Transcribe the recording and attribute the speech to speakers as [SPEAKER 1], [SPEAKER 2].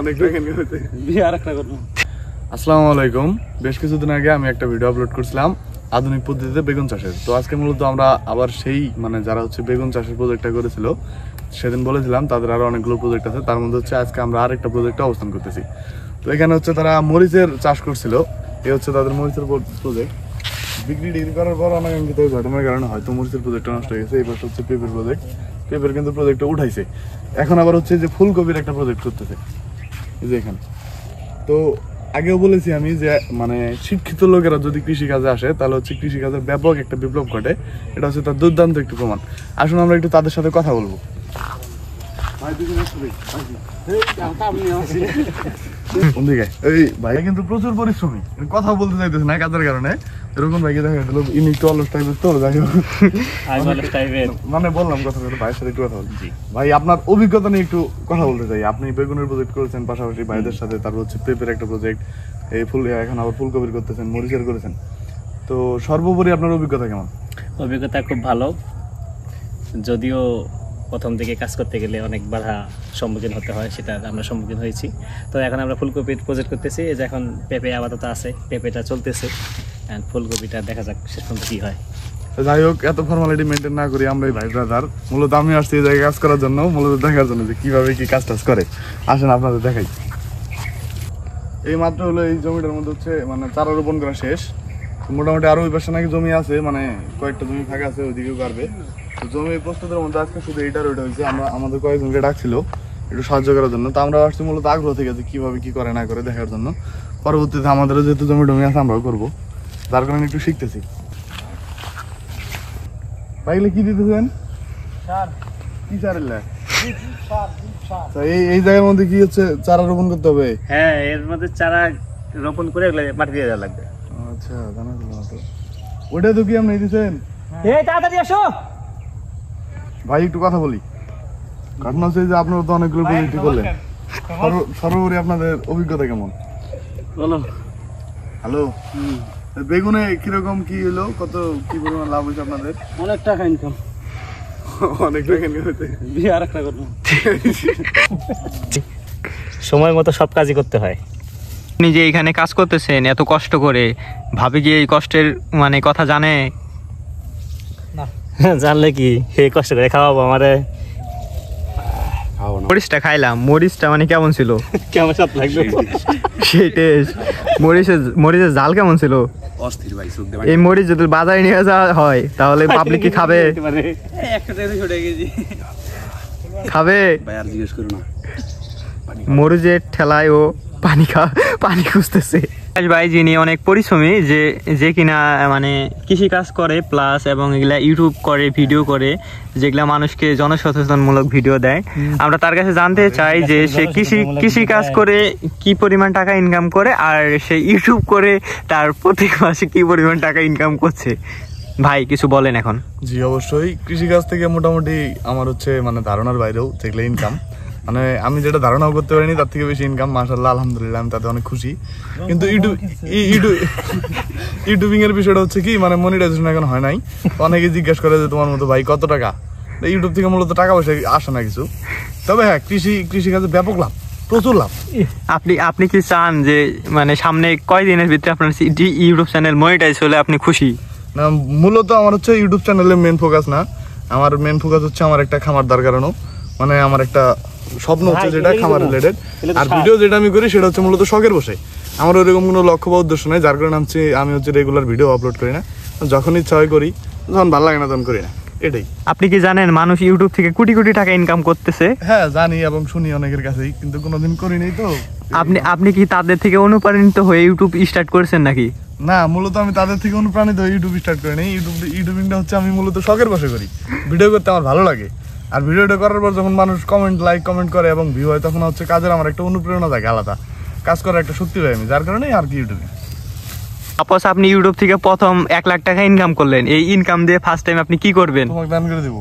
[SPEAKER 1] অনেক টাকা ইনকাম হইছে বিয়ে আরেকটা করব। আসসালামু আলাইকুম। বেশ কিছুদিন আগে আমি একটা ভিডিও আপলোড করছিলাম আধুনিক পদ্ধতিতে বেগুন চাষের। তো আজকে মূলত আমরা আবার সেই যারা হচ্ছে বেগুন চাষের প্রজেক্টটা করেছিল সেদিন বলেছিলাম তাদের আরো অনেকগুলো প্রজেক্ট আছে, তার মধ্যে হচ্ছে আজকে আমরা আরেকটা প্রজেক্টে অবস্থান করতেছি। তো এখানে হচ্ছে তারা মরিচের চাষ করছিল, এই হচ্ছে তাদের মরিচের প্রজেক্ট। ডিগ্রি করার পর অনাকাঙ্ক্ষিত ঘটনার কারণে হয়তো মরিচের প্রজেক্টটা নষ্ট হয়ে গেছে। এই পাশে হচ্ছে পেঁপের প্রজেক্ট, পেঁপের কিন্তু প্রজেক্টটা উঠাইছে। এখন আবার হচ্ছে যে ফুলকপির একটা প্রজেক্ট করতেছে এই যে এখানে। তো আগেও বলেছি আমি যে শিক্ষিত লোকেরা যদি কৃষিকাজে আসে তাহলে হচ্ছে কৃষিকাজের ব্যাপক একটা বিপ্লব ঘটে। এটা হচ্ছে তার দুর্দান্ত একটি প্রমাণ। আসুন আমরা একটু তাদের সাথে কথা বলবো। ভাই কিন্তু প্রচুর পরিশ্রমী, কথা বলতে চাইতেছে না কাজের কারণে। এরকম ভাইকে দেখা গেল ইনি একটু অলস টাইপের, তো যাই হোক বললাম কথা বলতে ভাইয়ের সাথে একটু কথা বলছি। ভাই আপনার অভিজ্ঞতা নিয়ে একটু কথা বলতে চাই। আপনি বেগুনের প্রজেক্ট করেছেন, পাশাপাশি ভাইদের সাথে তারপর হচ্ছে পেঁপের একটা প্রজেক্ট, এই এখন আবার ফুলকপির করতেছেন, মরিচের করেছেন। তো সর্বোপরি আপনার অভিজ্ঞতা কেমন?
[SPEAKER 2] অভিজ্ঞতা খুব ভালো, যদিও প্রথম দিকে কাজ করতে গেলে অনেক বাধা সম্মুখীন হতে হয়, সেটা আমরা সম্মুখীন হয়েছি। তো এখন আমরা ফুলকপির প্রজেক্ট করতেছি, এই যে এখন পেঁপে আপাতত আছে, পেঁপেটা চলতেছে, ফুলকপিটা দেখা যাক শেষ পর্যন্ত কি হয়।
[SPEAKER 1] যাই হোক, এত ফর্মালিটি মেনটেন না করি আমরা ভাই ব্রাদার। মূলত আমি আসছি এই জায়গায় কাজ করার জন্য, মূলত দেখার জন্য যে কিভাবে কি কাজ টাজ করে। আসেন আপনাদের দেখাই। এই মাত্র হলো এই জমিটার মধ্যে হচ্ছে চারা রোপণ করা শেষ। মোটামুটি আরো ওই পাশে নাকি জমি আছে, কয়েকটা জমি ফাঁকা আছে, ওইদিকেও কাটবে। তো জমি প্রস্তুতের মধ্যে আজকে শুধু এইটার ওইটা হয়েছে। আমাদের কয়েকজনকে ডাকছিল একটু সাহায্য করার জন্য। তো আমরা আসছি মূলত আগ্রহ থেকে যে কিভাবে কি করে না করে দেখার জন্য। পরবর্তীতে আমাদেরও যেহেতু জমি টমি আছে আমরাও করবো, তার কারণে একটু শিখতেছি। ভাইলে কি দিতেছেন? কি সার? এই জায়গার মধ্যে কি হচ্ছে চারা রোপণ করতে হবে?
[SPEAKER 2] হ্যাঁ, এর মধ্যে চারা রোপণ করে মাটি দিয়ে দেওয়া লাগবে।
[SPEAKER 1] আচ্ছা, জানা ছিল না তো। ওটা তো কি আপনি দিতেছেন?
[SPEAKER 2] এই তাড়াতাড়ি আসো
[SPEAKER 1] ভাই, একটু কথা বলি। ঘটনা হচ্ছে যে আপনারা তো অনেকগুলো প্রজেক্ট করলেন, সর্বোপরি আপনাদের অভিজ্ঞতা কেমন?
[SPEAKER 2] বলো।
[SPEAKER 1] হ্যালো, বেগুনে কিরকম কি হলো, কত কি পরিমাণ লাভ হয়েছে আপনাদের?
[SPEAKER 2] অনেক টাকা ইনকাম।
[SPEAKER 1] অনেক টাকা ইনকাম হয়েছে,
[SPEAKER 2] বিয়ে আরেকটা করব। সময় মতো সব কাজই করতে হয়।
[SPEAKER 3] আপনি যে এখানে কাজ করতেছেন এত কষ্ট করে, ভাবি কি এই কষ্টের কথা জানে
[SPEAKER 2] না? জানলে কি এই কষ্ট করে খাওয়াবো আমারে?
[SPEAKER 3] মরিচটা খাইলাম, মরিচটা কেমন ছিল?
[SPEAKER 2] কেমন স্বাদ লাগলো
[SPEAKER 3] সেই টেস্ট। মরিচের ঝাল কেমন ছিল? এই মরিচ যদি বাজারে নিয়ে যাওয়া হয় তাহলে পাবলিক কি খাবে? খাবে? মরিচের ঠেলায় ও পানি খুঁজতেছে। ভাই যিনি অনেক পরিশ্রমী, যে কিনা কৃষি কাজ করে প্লাস এবং এগুলা ইউটিউব করে, ভিডিও করে, যেগুলা মানুষকে জনসচেতনমূলক ভিডিও দেয়। আমরা তার কাছে জানতে চাই যে সে কৃষি কাজ করে কি পরিমাণ টাকা ইনকাম করে, আর সে ইউটিউব করে তার প্রত্যেক মাসে কি পরিমাণ টাকা ইনকাম করছে। ভাই কিছু বলেন এখন।
[SPEAKER 1] জি অবশ্যই, কৃষিকাজ থেকে মোটামুটি আমার হচ্ছে ধারণার বাইরেও যেগুলো ইনকাম, আমি যেটা ধারণাও করতে পারিনি তার থেকে বেশি ইনকাম। মাশাআল্লাহ, আলহামদুলিল্লাহ, আমি তাতে অনেক খুশি। কিন্তু ইউটিউবিং এর বিষয়টা হচ্ছে কি মনিটাইজেশন এখন হয় নাই। অনেকে জিজ্ঞাসা করে যে তোমার মতো ভাই কত টাকা? ইউটিউব থেকে মূলত টাকা পয়সা আসে না কিছু। তবে হ্যাঁ, কৃষিকাজে ব্যাপক লাভ, প্রচুর লাভ।
[SPEAKER 3] আপনি কি চান যে সামনে কয়দিনের ভিতরে আপনার ইউটিউব চ্যানেল মনিটাইজ হলে আপনি খুশি?
[SPEAKER 1] না, মূলত আমার হচ্ছে ইউটিউব চ্যানেলের মেন ফোকাস না। আমার মেন ফোকাস হচ্ছে আমার একটা খামার দাঁড় করানো। আমার একটা স্বপ্ন হচ্ছে যেটা খামার রিলেটেড। আর ভিডিও যেটা আমি করি সেটা হচ্ছে মূলত শখের বসে। আমার ওইরকম কোনো লক্ষ্য বা উদ্দেশ্য নেই, যার কারণে আমি হচ্ছে রেগুলার ভিডিও আপলোড করি না। যখন ইচ্ছা হয় করি, যখন ভালো লাগে না তখন করি না, এটাই।
[SPEAKER 3] আপনি কি জানেন মানুষ ইউটিউব থেকে কোটি কোটি টাকা ইনকাম করতেছে?
[SPEAKER 1] হ্যাঁ জানি, এবং শুনি অনেকের কাছেই, কিন্তু কোনোদিন করি নাই। তো
[SPEAKER 3] আপনি কি তাদের থেকে অনুপ্রাণিত হয়ে ইউটিউব স্টার্ট করেছেন নাকি?
[SPEAKER 1] না, মূলত আমি তাদের থেকে অনুপ্রাণিত হয়ে ইউটিউব স্টার্ট করি নাই। ইউটিউবিংটা হচ্ছে আমি মূলত শখের বসে করি। ভিডিও করতে আমার ভালো লাগে, আর ভিডিওটা করার পর যখন মানুষ লাইক কমেন্ট করে এবং ভিউ হয়, তখন হচ্ছে কাজের আমার একটা অনুপ্রেরণা থাকে, আলাদা কাজ করার একটা শক্তি পাই আমি, যার কারণে আর কি ইউটিউবে।
[SPEAKER 3] সাপোজ আপনি ইউটিউব থেকে প্রথম 1 লাখ টাকা ইনকাম করলেন, এই ইনকাম দিয়ে ফার্স্ট টাইম আপনি কি করবেন?
[SPEAKER 1] তোমাকে দান করে দেবো।